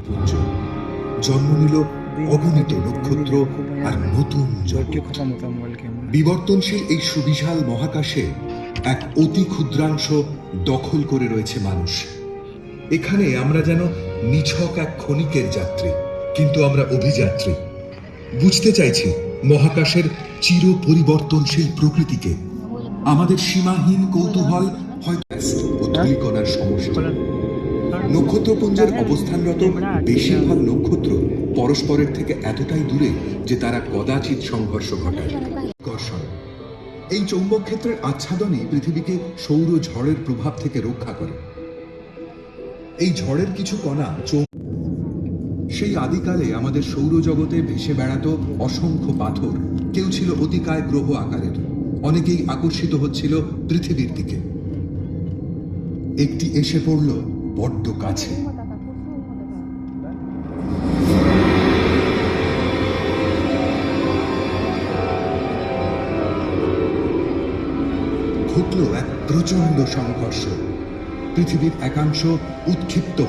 পুঞ্জ, জন্ম নিল অগণিত নক্ষত্র আর নতুন জগৎ। বিবর্তনশীল এই সুবিশাল মহাকাশে এক অতি ক্ষুদ্রাংশ দখল করে রয়েছে মানুষ। এখানে আমরা যেন নিছক এক ক্ষণিকের যাত্রী, কিন্তু আমরা অভিযাত্রী। বুঝতে চাইছি মহাকাশের চির পরিবর্তনশীল প্রকৃতিকে। আমাদের সীমাহীন কৌতূহল হয়তো ও ধূলিকণার সমষ্টি। নক্ষত্রপুঞ্জের অবস্থানরত বেশিরভাগ নক্ষত্র পরস্পরের থেকে এতটাই দূরে যে তারা কদাচিৎ সংঘর্ষ ঘটায়। আকর্ষণ, এই চৌম্বক ক্ষেত্রের আচ্ছাদনই পৃথিবীকে সৌর ঝড়ের প্রভাব থেকে রক্ষা করে। এই ঝড়ের কিছু কণা সেই আদিকালে আমাদের সৌরজগতে ভেসে বেড়াতো অসংখ্য পাথর। কেউ ছিল অতিকায় গ্রহ আকারের, অনেকেই আকর্ষিত হচ্ছিল পৃথিবীর দিকে। একটি এসে পড়ল বড্ড কাছে। ঘটল এক প্রচন্ড সংঘর্ষ। পৃথিবীর একাংশ উৎক্ষিপ্ত